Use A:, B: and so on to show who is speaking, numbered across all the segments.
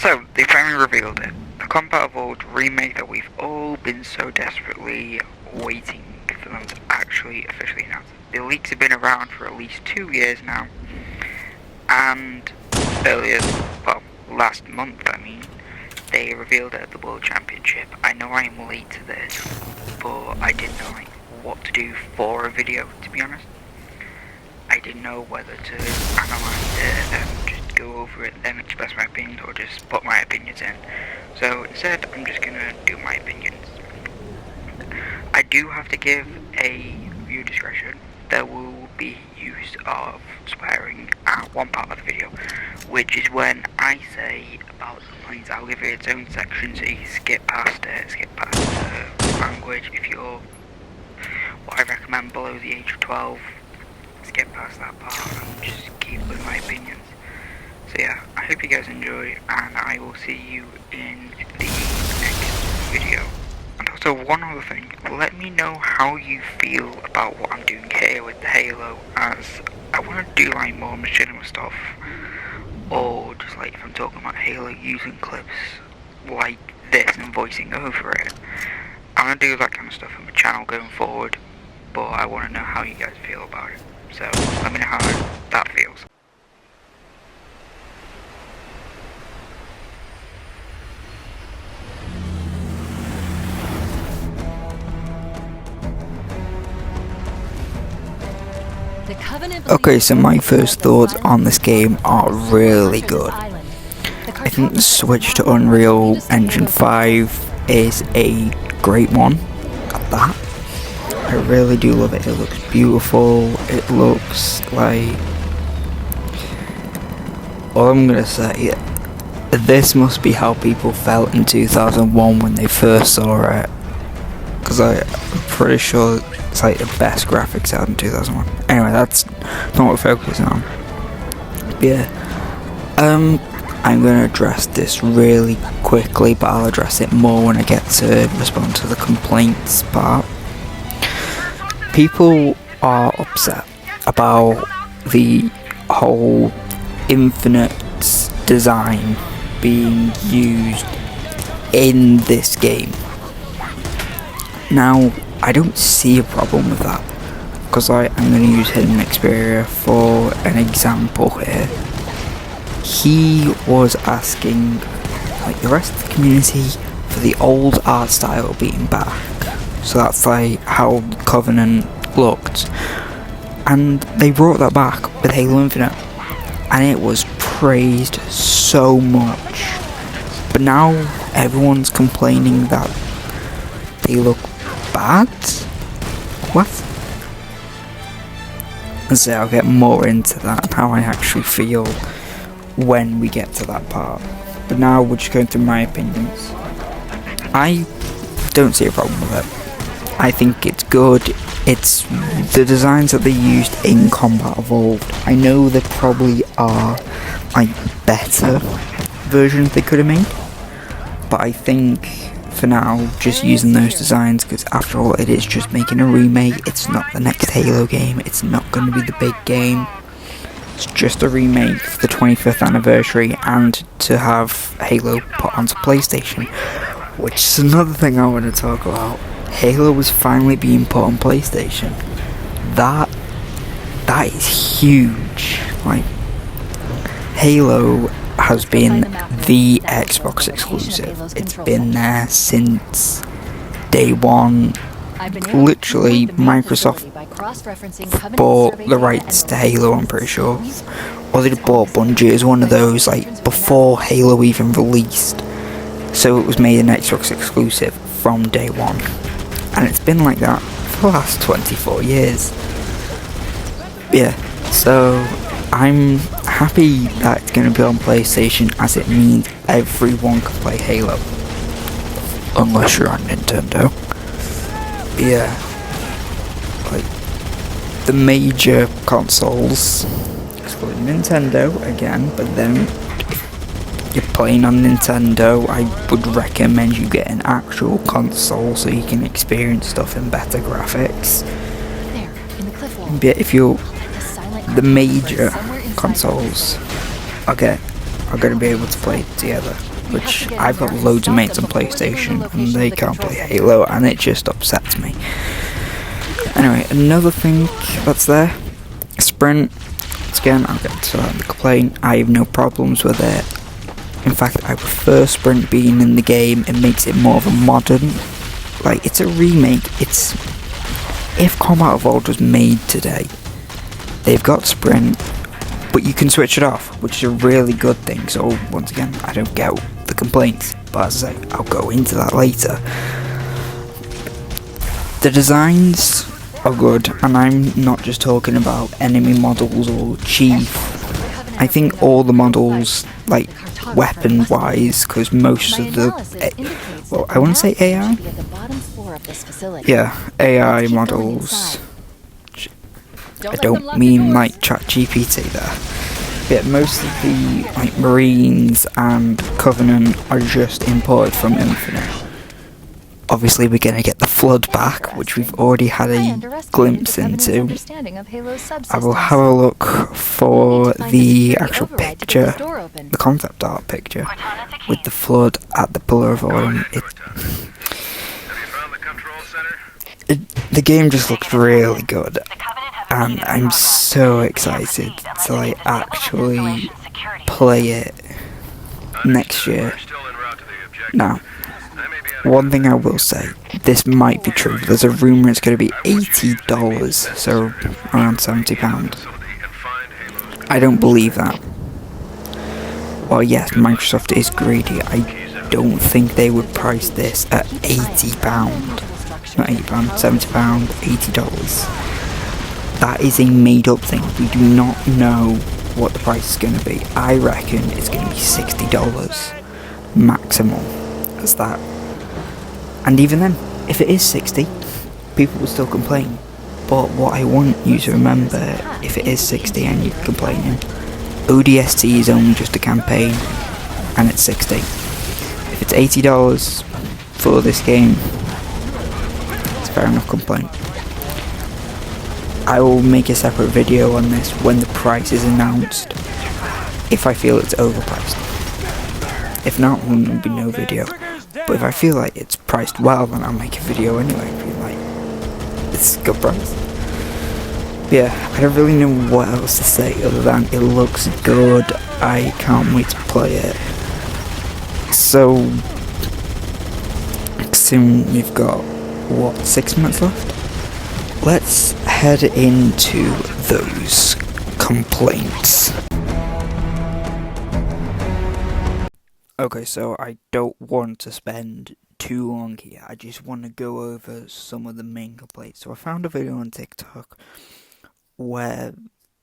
A: So, they finally revealed it. The Combat Evolved remake that we've all been so desperately waiting for them to actually officially announce. The leaks have been around for at least 2 years now, and earlier, well, last month they revealed it at the World Championship. I know I am late to this, but I didn't know what to do for a video, to be honest. I didn't know whether to analyse it and just go over it, then express my opinions, or just put my opinions in. So instead, I'm just gonna do my opinions. I do have to give a viewer discretion. There will be use of swearing at one part of the video, which is when I say about the lines. I'll give it its own section, so you can skip past it, skip past the language. If you're what I recommend below the age of 12, skip past that part and just keep with my opinions. So yeah, I hope you guys enjoy, and I will see you in the next video. And also, one other thing, let me know how you feel about what I'm doing here with the Halo, as I want to do like more machinima stuff, or just like if I'm talking about Halo using clips like this and voicing over it. I'm going to do that kind of stuff on my channel going forward, but I want to know how you guys feel about it. So let me know how that feels.
B: Okay, so my first thoughts on this game are really good. I think the switch to Unreal Engine 5 is a great one at that. I really do love it. It looks beautiful. It looks like... all I'm gonna say, this must be how people felt in 2001 when they first saw it. Because I'm pretty sure it's like the best graphics out in 2001. Anyway, that's not what we're focusing on. But yeah, I'm going to address this really quickly, but I'll address it more when I get to respond to the complaints part. People are upset about the whole infinite design being used in this game. Now, I don't see a problem with that, because I'm going to use Hidden Xperia for an example here. He was asking, like the rest of the community, for the old art style being back. So that's like how Covenant looked. And they brought that back with Halo Infinite, and it was praised so much. But now everyone's complaining that they look bad? What? And so I'll get more into that and how I actually feel when we get to that part. But now we're just going through my opinions. I don't see a problem with it. I think it's good. It's the designs that they used in Combat Evolved. I know there probably are like better versions they could have made, but I think for now, just using those designs, because after all, it is just making a remake. It's not the next Halo game. It's not going to be the big game. It's just a remake for the 25th anniversary and to have Halo put onto PlayStation, which is another thing I want to talk about. Halo was finally being put on PlayStation. That is huge. Like, Halo has been the Xbox exclusive. It's been there since day one. Literally, Microsoft bought the rights to Halo, I'm pretty sure. Or they bought Bungie as one of those, like, before Halo even released. So it was made an Xbox exclusive from day one. And it's been like that for the last 24 years. Yeah, so I'm happy that it's going to be on PlayStation, as it means everyone can play Halo. Unless you're on Nintendo. Yeah. Like, the major consoles, excluding Nintendo again, but then if you're playing on Nintendo, I would recommend you get an actual console so you can experience stuff in better graphics. But if you're the major consoles are going to be able to play together. which I've got loads of mates on PlayStation and they can't play Halo, and it just upsets me. Anyway, another thing that's there, Sprint. Again, I'll get to that in the complaint. I have no problems with it. In fact, I prefer Sprint being in the game. It makes it more of a modern, like, it's a remake. It's, if Combat Evolved was made today, they've got Sprint, but you can switch it off, which is a really good thing. So once again, I don't get the complaints, but as I say, I'll go into that later. The designs are good, and I'm not just talking about enemy models or chief. I think all the models, like weapon wise, because most of the well, I want to say AI, yeah, AI models. I don't mean like ChatGPT there. Yeah, most of the like Marines and Covenant are just imported from Infinite. Obviously, we're going to get the Flood back, which we've already had a glimpse into. I will have a look for the actual picture, the concept art picture, with the Flood at the Pillar of Autumn. The game just looks really good, and I'm so excited to like actually play it next year. Now, one thing I will say, this might be true. There's a rumour it's going to be $80, so around £70. I don't believe that. Well, yes, Microsoft is greedy. I don't think they would price this at £80. Not £80, £70, $80. That is a made up thing. We do not know what the price is going to be. I reckon it's going to be $60 maximum. That's that. And even then, if it is 60, people will still complain. But what I want you to remember, if it is 60 and you're complaining, ODST is only just a campaign, and it's 60. If it's $80 for this game, it's fair enough complaint. I will make a separate video on this when the price is announced, if I feel it's overpriced. If not, there will be no video. But if I feel like it's priced well, then I'll make a video anyway. I feel like it's a good price. Yeah, I don't really know what else to say other than it looks good. I can't wait to play it. So soon we've got, what, 6 months left? Let's head into those complaints. Okay, so I don't want to spend too long here. I just want to go over some of the main complaints. So I found a video on TikTok where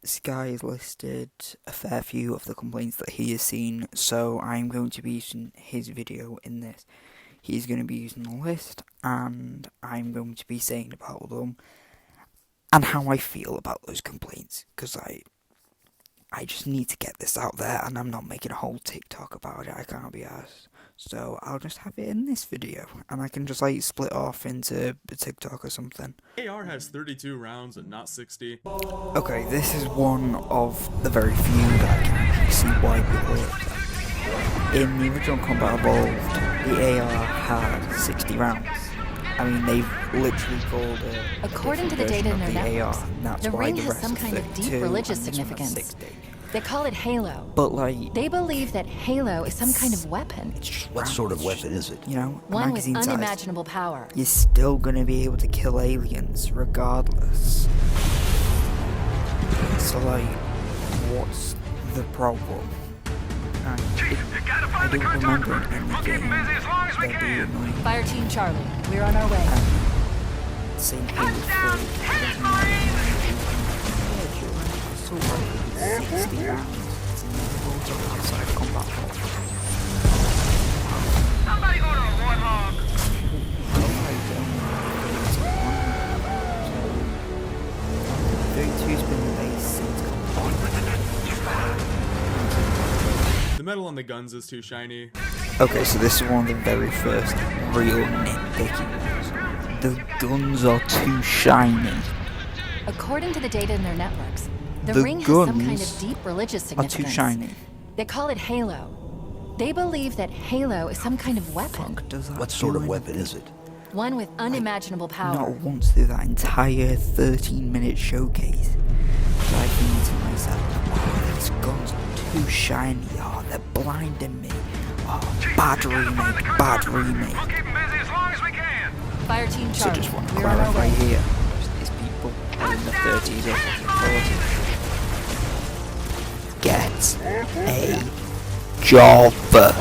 B: this guy has listed a fair few of the complaints that he has seen. So I'm going to be using his video in this. He's going to be using the list, and I'm going to be saying about them and how I feel about those complaints, because I just need to get this out there, and I'm not making a whole TikTok about it. I can't be arsed. So I'll just have it in this video, and I can just like split off into a TikTok or something.
C: AR has 32 rounds and not 60.
B: Okay, this is one of the very few that I can actually see why people are upset. In the original Combat Evolved, the AR had 60 rounds. I mean, they've literally called it.
D: According to the data in their networks, the ring has some kind of deep religious significance. They call it Halo.
B: But like,
D: they believe that Halo is some kind of weapon.
E: What sort of weapon is it?
B: You know,
D: one with unimaginable power.
B: You're still gonna be able to kill aliens regardless. So like, what's the problem? I don't remember in the game there being like
D: Fire Team Charlie, we're on our way.
B: Same thing with 60 rounds. It's outside of combat.
F: Somebody order a warthog.
B: 32's been the base since combat.
C: The metal on the guns is too shiny.
B: Okay, so this is one of the very first real nitpicky ones. The guns are too shiny.
D: According to the data in their networks, the
B: The
D: ring has some kind
B: guns
D: of deep religious
B: Are
D: significance.
B: too shiny.
D: They call it Halo. They believe that Halo is some kind of weapon.
B: Does that
E: What sort
B: do
E: of weapon
B: anything?
E: is it?
D: One with unimaginable power.
B: Not once through that entire 13-minute showcase did I think to myself, oh, these guns are too shiny, oh, they're blinding me, oh, bad remake, bad remake.
F: We'll keep them busy as long as we can.
D: Fire team
B: So
D: charge.
B: just want to
D: We're on our
B: clarify
D: way.
B: here, these people are in the 30s or 40s. Get a job. Let's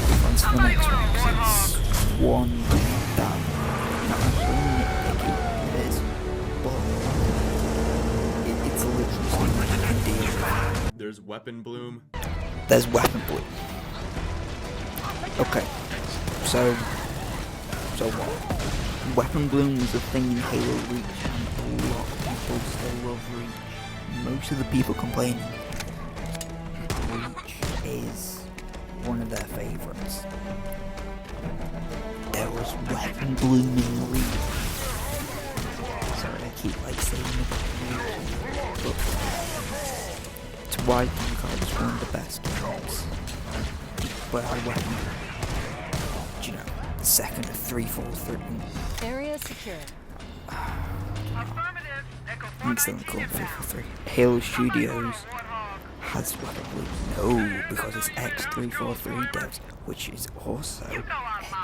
B: move on to the next one, 'cause it's one that not actually nitpicky, it is, but it's literally something you can deal with.
C: There's weapon bloom.
B: There's weapon blue. Okay, so what? Weapon bloom was a thing in Halo Reach, and a lot of people still love Reach. Most of the people complaining, Reach is one of their favourites. There was weapon bloom in Reach. Sorry, I keep saying it, but it's why I think it's one of the best games. Well, weapon, you know, the second of 343.
D: Area secure.
F: Affirmative. Echo
B: Thanks to the call 343. Halo Studios has weapon bloom. No, because it's X343 devs, which is also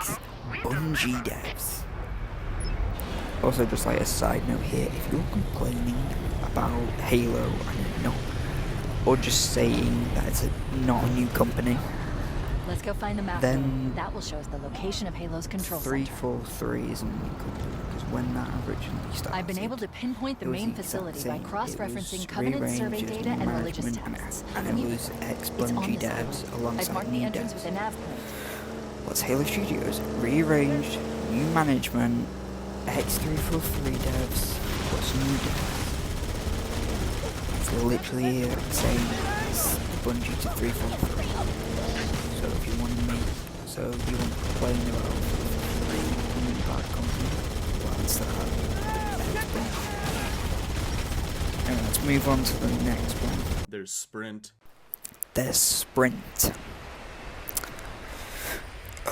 B: X Bungie devs. Also, just like a side note here, if you're complaining about Halo and not, or just saying that it's not a new company,
D: Let's go find the map.
B: then
D: That will show us the location of Halo's control center.
B: 343 isn't a new company, because when that originally started,
D: I've been able to pinpoint the
B: it was
D: main
B: the exact
D: facility by
B: same.
D: cross-referencing
B: It was
D: Covenant survey
B: rearranged,
D: data and religious
B: management,
D: texts.
B: and it was
D: It's on
B: ex-Bungie
D: this
B: devs
D: map. I've
B: alongside
D: marked the
B: new
D: entrance
B: devs.
D: with a nav point.
B: What's Halo Studios? Rearranged, new management, X343 devs, what's new devs? It's literally the same as Bungie to 343. So if you want to complain about being a bad company, well, it's that. Anyway, let's move on to the next one.
C: There's sprint.
B: There's Sprint.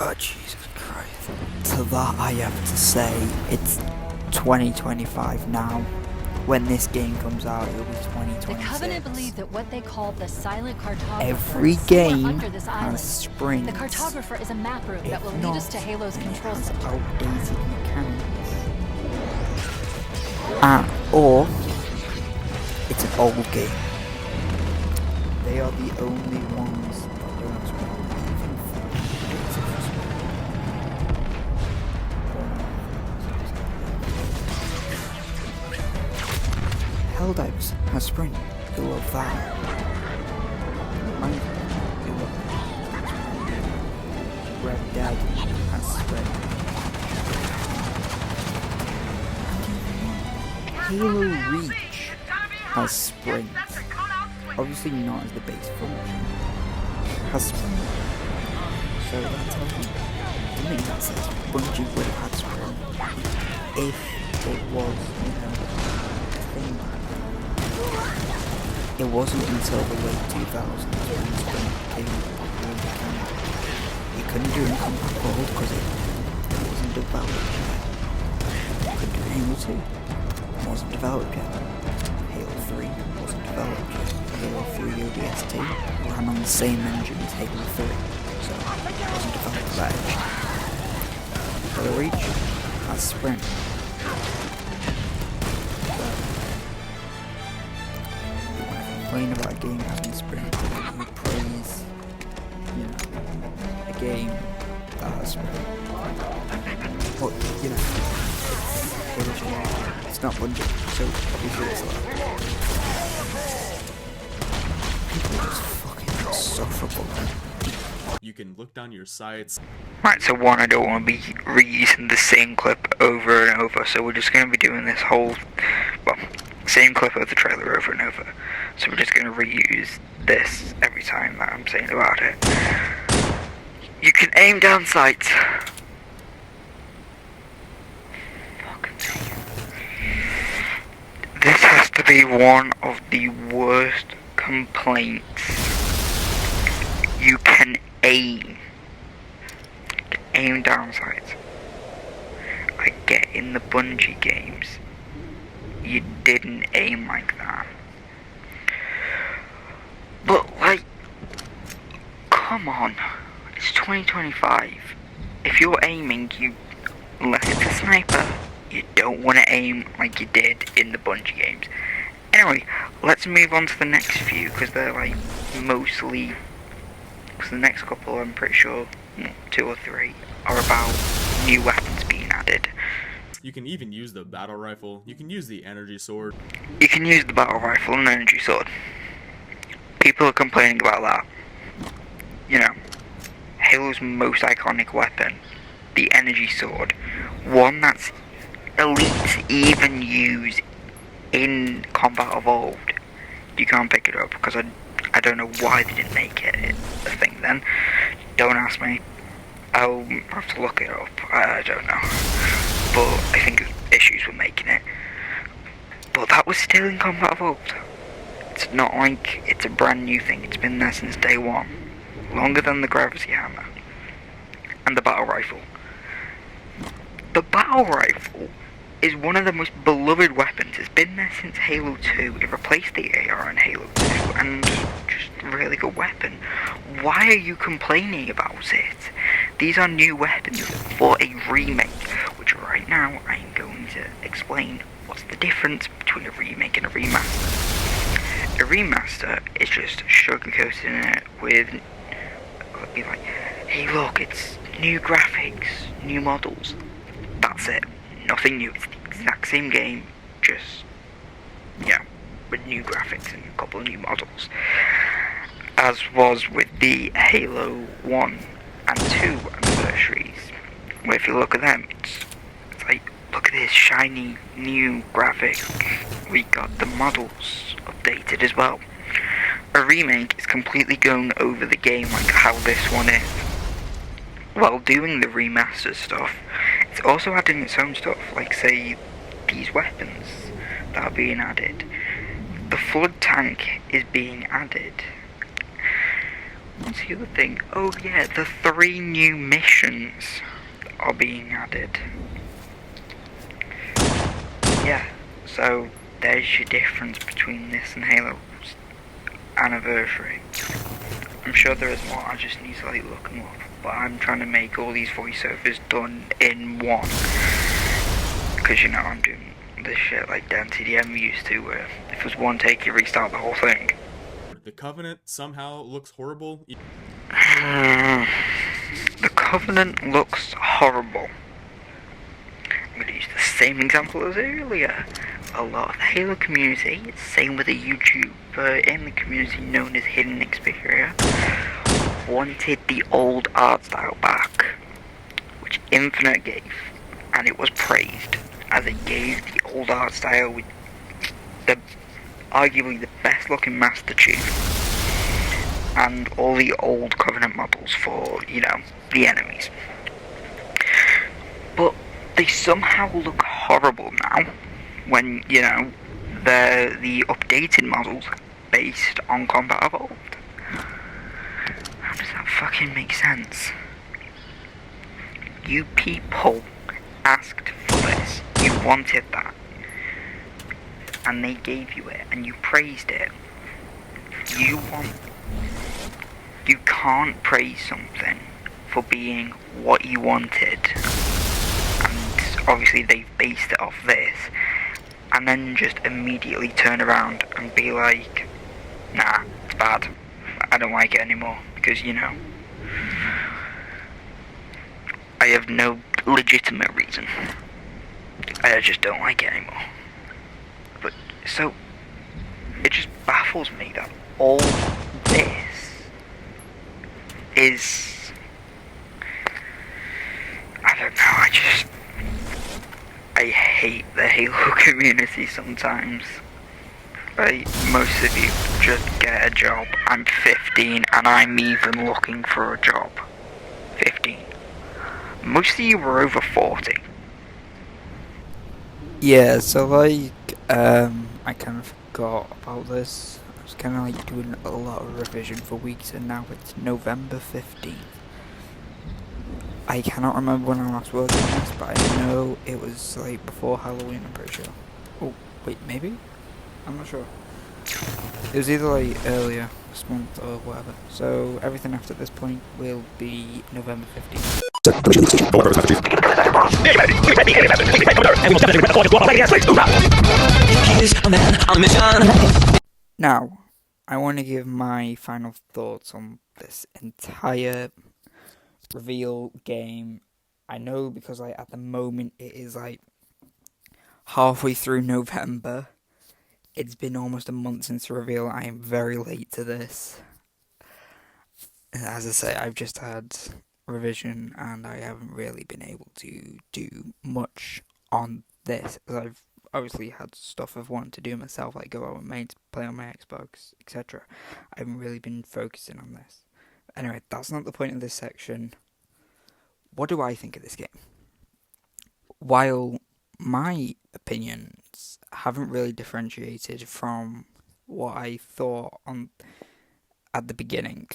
B: Oh, Jesus Christ. To that I have to say, it's 2025 now. When this game comes out, it'll be 2026.
D: The Covenant believe that what they call the silent cartographer
B: Every
D: is somewhere
B: game
D: under this island.
B: has Sprint.
D: The cartographer is a map room that will
B: If
D: lead us
B: not,
D: to Halo's
B: then it
D: control
B: has
D: center.
B: outdated mechanics. Or it's an old game. They are the only ones that don't have Sprint. Helldivers has Sprint. You'll love that. Minecraft, you'll love that. Red Dead has Sprint. Halo Reach has Sprint. Obviously not as the base function. It has Sprint. So that tells you, I mean, that says Bungie would have had Sprint if it was, you know, a thing. It wasn't until the late 2000s when Sprint became a popular mechanic. You couldn't do it in Combat Gold because it wasn't developed yet. You couldn't do Halo 2. It wasn't developed yet. Halo 3 wasn't developed yet. Halo 3 ODST ran on the same engine as Halo 3, so it wasn't developed for that engine. Halo Reach has Sprint. Complain about a game having Sprint, you praise, you know, a game that has Sprint. But, you know, it's original, it's not Bungie, so obviously it's allowed. People are just fucking insufferable.
C: You can look down your sights.
A: Right, so one, I don't want to be reusing the same clip over and over, so we're just going to be doing this whole, well, same clip of the trailer over and over. So we're just going to reuse this every time that I'm saying about it. You can aim down sights. This has to be one of the worst complaints can aim. Aim down sights. I get in the Bungie games, you didn't aim like that. But like, come on, it's 2025. If you're aiming, unless it's a sniper, you don't want to aim like you did in the Bungie games. Anyway, let's move on to the next few, because they're like mostly, because the next couple I'm pretty sure, 2 or 3, are about new weapons being added.
C: You can even use the battle rifle. You can use the energy sword.
A: You can use the battle rifle and energy sword. People are complaining about that. You know, Halo's most iconic weapon, the energy sword, one that's elites even use in Combat Evolved. You can't pick it up because I don't know why they didn't make it a thing then. Don't ask me. I'll have to look it up. I don't know. But I think it was issues with making it. But that was still in Combat Evolved. It's not like it's a brand new thing. It's been there since day one. Longer than the gravity hammer. And the battle rifle. The battle rifle is one of the most beloved weapons. It's been there since Halo 2. It replaced the AR in Halo 2. And just a really good weapon. Why are you complaining about it? These are new weapons for a remake. Which right now I'm going to explain what's the difference between a remake and a remaster. A remaster is just sugarcoating it with, be like, hey look, it's new graphics, new models. That's it. Nothing new. It's the exact same game, just, yeah, with new graphics and a couple of new models. As was with the Halo 1 and 2 anniversaries. Where if you look at them, it's like, look at this shiny new graphic. We got the models updated as well. A remake is completely going over the game like how this one is. While doing the remaster stuff, it's also adding its own stuff, like say these weapons that are being added. The flood tank is being added. What's the other thing? Oh yeah, the 3 new missions are being added. Yeah, so there's your difference between this and Halo's anniversary. I'm sure there is more, I just need to like look them up. But I'm trying to make all these voiceovers done in one. Because you know, I'm doing this shit like Dan TDM used to, where if it was one take you restart the whole thing.
C: The Covenant somehow looks horrible.
A: The Covenant looks horrible. I'm going to use the same example as earlier. A lot of the Halo community, same with a YouTuber in the community known as Hidden Xperia, wanted the old art style back, which Infinite gave, and it was praised as it gave the old art style with the arguably the best looking Master Chief and all the old Covenant models for, you know, the enemies. But they somehow look horrible now when, you know, they're the updated models based on Combat Evolved. How does that fucking make sense? You people asked for this. You wanted that. And they gave you it, and you praised it. You can't praise something for being what you wanted. And obviously they've based it off this. And then just immediately turn around and be like, nah, it's bad. I don't like it anymore. Because, you know, I have no legitimate reason. I just don't like it anymore. But, so, it just baffles me that all this is, I don't know, I hate the Halo community sometimes. Like, most of you just get a job. I'm 15 and I'm even looking for a job. 15. Most of you were over 40.
B: Yeah, so like, I kind of forgot about this. It's kind of like doing a lot of revision for weeks, and now it's November 15th. I cannot remember when I last worked on this, but I know it was like before Halloween, I'm pretty sure. Oh, wait, maybe? I'm not sure. It was either like earlier this month or whatever. So everything after this point will be November 15th. Now, I want to give my final thoughts on this entire reveal game. I know because like at the moment it is like halfway through November. It's been almost a month since the reveal. I am very late to this. As I say, I've just had revision and I haven't really been able to do much on this. As I've obviously had stuff I've wanted to do myself, like go out with mates, play on my Xbox, etc. I haven't really been focusing on this. Anyway, that's not the point of this section. What do I think of this game? While my opinions haven't really differentiated from what I thought on at the beginning,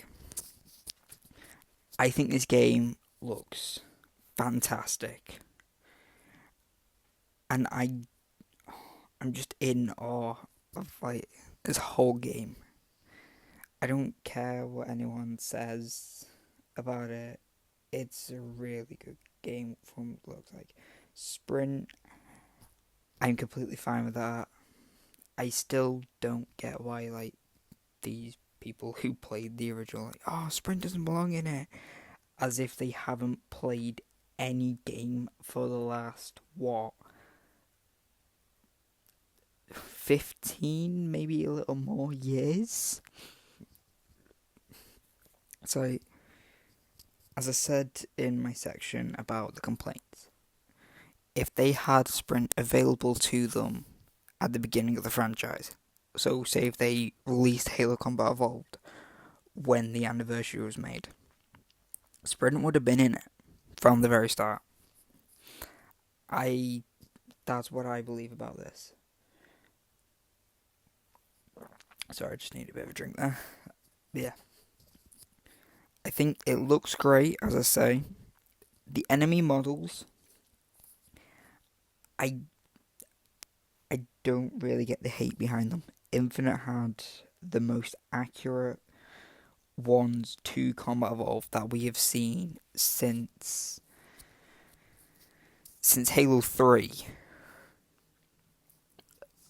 B: I think this game looks fantastic, and I'm just in awe of like this whole game. I don't care what anyone says about it. It's a really good game from what it looks like. Sprint, I'm completely fine with that. I still don't get why like these people who played the original like, oh, Sprint doesn't belong in it, as if they haven't played any game for the last 15, maybe a little more years. So, as I said in my section about the complaints, if they had Sprint available to them at the beginning of the franchise, so say if they released Halo Combat Evolved when the anniversary was made, Sprint would have been in it from the very start. That's what I believe about this. Sorry, I just need a bit of a drink there. Yeah. I think it looks great, as I say. The enemy models, I don't really get the hate behind them. Infinite had the most accurate ones to Combat Evolved that we have seen since Halo 3.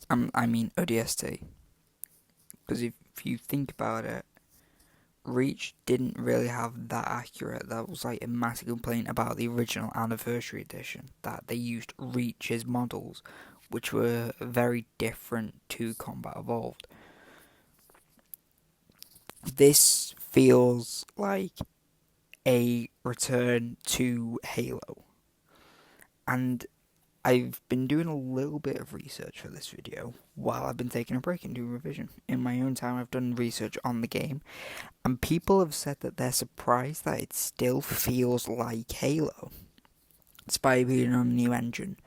B: I mean ODST. Because if you think about it, Reach didn't really have that accurate. That was like a massive complaint about the original Anniversary Edition, that they used Reach's models, which were very different to Combat Evolved. This feels like a return to Halo. And I've been doing a little bit of research for this video while I've been taking a break and doing revision. In my own time, I've done research on the game, and people have said that they're surprised that it still feels like Halo, despite being on a new engine.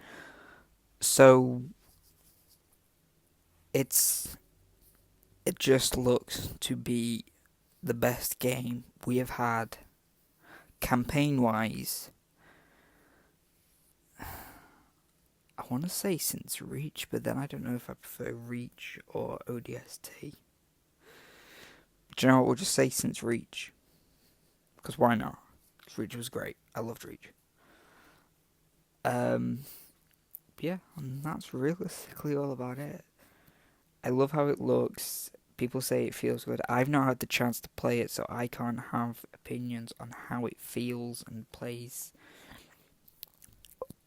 B: So, it just looks to be the best game we have had, campaign-wise. I want to say since Reach, but then I don't know if I prefer Reach or ODST. Do you know what? We'll just say since Reach. Because why not? Because Reach was great. I loved Reach. Yeah, and that's realistically all about it. I love how it looks. People say it feels good. I've not had the chance to play it, so I can't have opinions on how it feels and plays.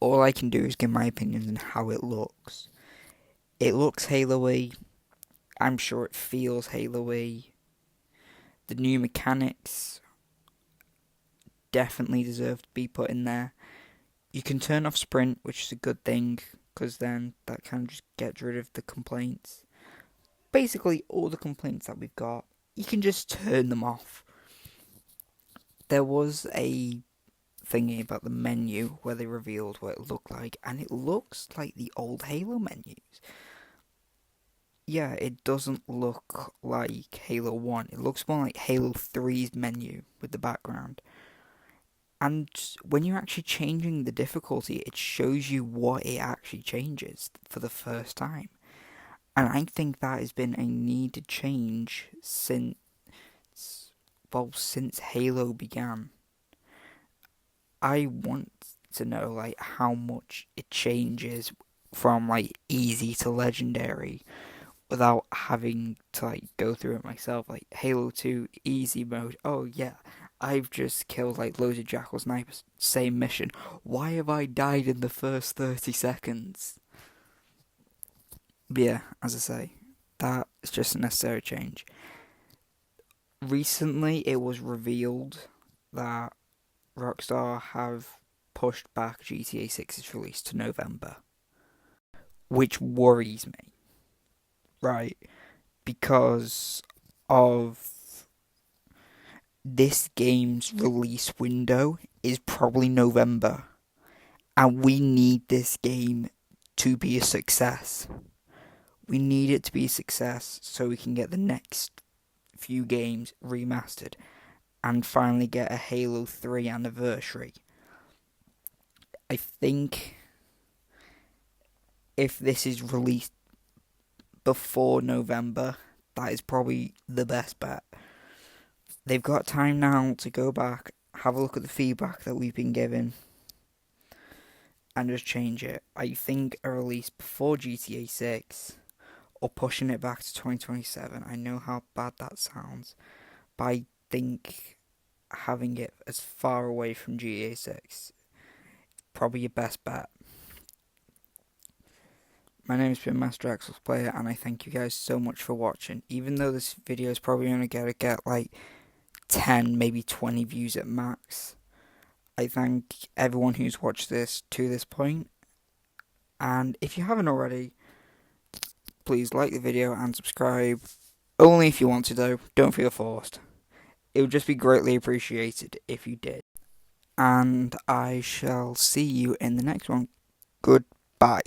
B: All I can do is give my opinions on how it looks. It looks Halo-y. I'm sure it feels Halo-y. The new mechanics definitely deserve to be put in there. You can turn off Sprint, which is a good thing, because then that kind of just gets rid of the complaints. Basically, all the complaints that we've got, you can just turn them off. There was a thingy about the menu where they revealed what it looked like, and it looks like the old Halo menus. yeah, it doesn't look like Halo 1. It looks more like Halo 3's menu with the background. And when you're actually changing the difficulty, it shows you what it actually changes for the first time. And I think that has been a needed change since Halo began. I want to know like how much it changes from like easy to legendary without having to like go through it myself. Like Halo 2 easy mode. Oh yeah, I've just killed like loads of jackal snipers. Same mission. Why have I died in the first 30 seconds? But yeah, as I say, that is just a necessary change. Recently, it was revealed that Rockstar have pushed back GTA 6's release to November, which worries me, right? Because of this game's release window is probably November, and we need this game to be a success. We need it to be a success so we can get the next few games remastered and finally get a Halo 3 anniversary. I think if this is released before November, that is probably the best bet. They've got time now to go back, have a look at the feedback that we've been given, and just change it. I think a release before GTA 6 or pushing it back to 2027. I know how bad that sounds, but I think having it as far away from GTA 6 probably your best bet. My name's been Master Xbox Player, and I thank you guys so much for watching. Even though this video is probably only going to get like 10, maybe 20 views at max, I thank everyone who's watched this to this point. And if you haven't already, please like the video and subscribe. Only if you want to though, don't feel forced. It would just be greatly appreciated if you did. And I shall see you in the next one. Goodbye.